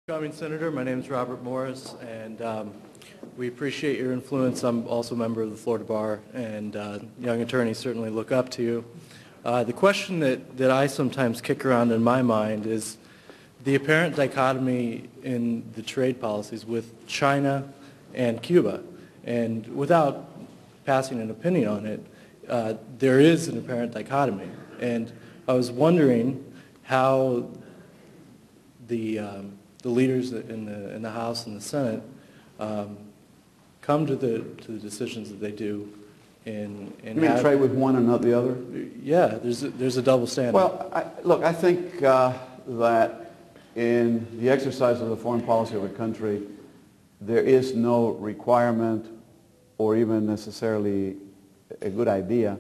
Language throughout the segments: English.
Incoming Senator, my name is Robert Morris, and we appreciate your influence. I'm also a member of the Florida Bar, and young attorneys certainly look up to you. The question that I sometimes kick around in my mind is the apparent dichotomy in the trade policies with China and Cuba. And without passing an opinion on it, there is an apparent dichotomy. And I was wondering how the leaders in the House and the Senate come to the decisions that they do. You mean trade with one and not the other? Yeah, there's a double standard. Well, look, I think that in the exercise of the foreign policy of a country, there is no requirement or even necessarily a good idea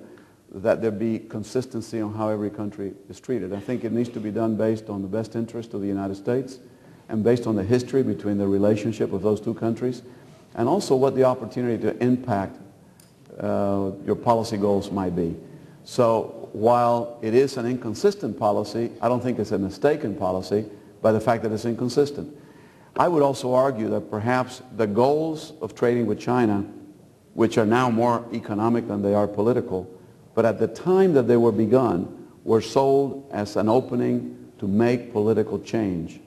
that there be consistency on how every country is treated. I think it needs to be done based on the best interest of the United States and based on the history between the relationship of those two countries, and also what the opportunity to impact your policy goals might be. So while it is an inconsistent policy, I don't think it's a mistaken policy by the fact that it's inconsistent. I would also argue that perhaps the goals of trading with China, which are now more economic than they are political, but at the time that they were begun, were sold as an opening to make political change.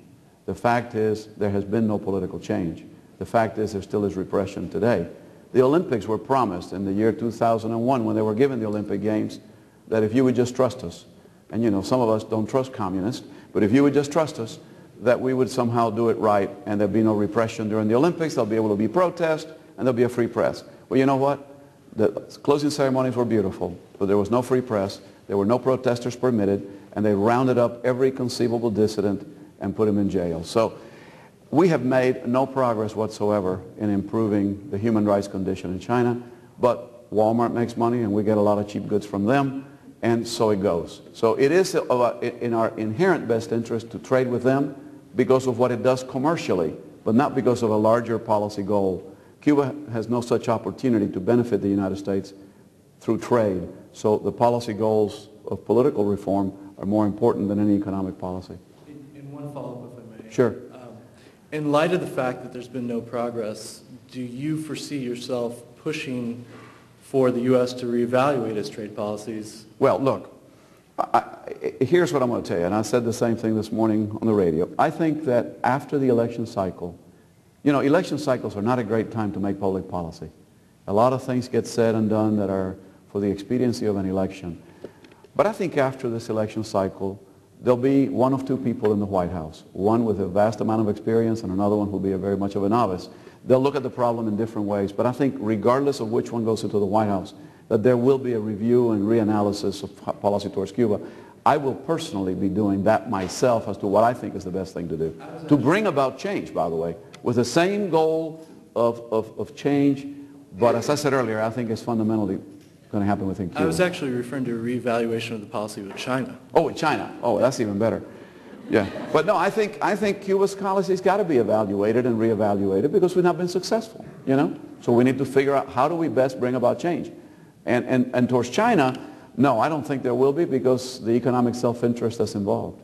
The fact is, there has been no political change. The fact is, there still is repression today. The Olympics were promised in the year 2001 when they were given the Olympic Games that if you would just trust us, and you know, some of us don't trust communists, but if you would just trust us, that we would somehow do it right and there'd be no repression during the Olympics, there'll be able to be protest, and there'll be a free press. Well, you know what? The closing ceremonies were beautiful, but there was no free press, there were no protesters permitted, and they rounded up every conceivable dissident and put him in jail. So we have made no progress whatsoever in improving the human rights condition in China, but Walmart makes money and we get a lot of cheap goods from them, and so it goes. So it is in our inherent best interest to trade with them because of what it does commercially, but not because of a larger policy goal. Cuba has no such opportunity to benefit the United States through trade, so the policy goals of political reform are more important than any economic policy. In one follow-up, if I may. Sure. In light of the fact that there's been no progress, do you foresee yourself pushing for the U.S. to reevaluate its trade policies? Well, look, here's what I'm going to tell you, and I said the same thing this morning on the radio. I think that after the election cycle, you know, election cycles are not a great time to make public policy. A lot of things get said and done that are for the expediency of an election. But I think after this election cycle, there'll be one of two people in the White House, one with a vast amount of experience and another one who'll be very much of a novice. They'll look at the problem in different ways, but I think regardless of which one goes into the White House, that there will be a review and reanalysis of policy towards Cuba. I will personally be doing that myself as to what I think is the best thing to do. To bring about change, by the way, with the same goal of change, but as I said earlier, I think it's fundamentally going to happen within Cuba. I was actually referring to a reevaluation of the policy with China. Oh, with China. Oh, that's even better. Yeah. But no, I think Cuba's policy's got to be evaluated and reevaluated because we've not been successful, you know? So we need to figure out how do we best bring about change. And towards China, no, I don't think there will be because the economic self-interest that's involved.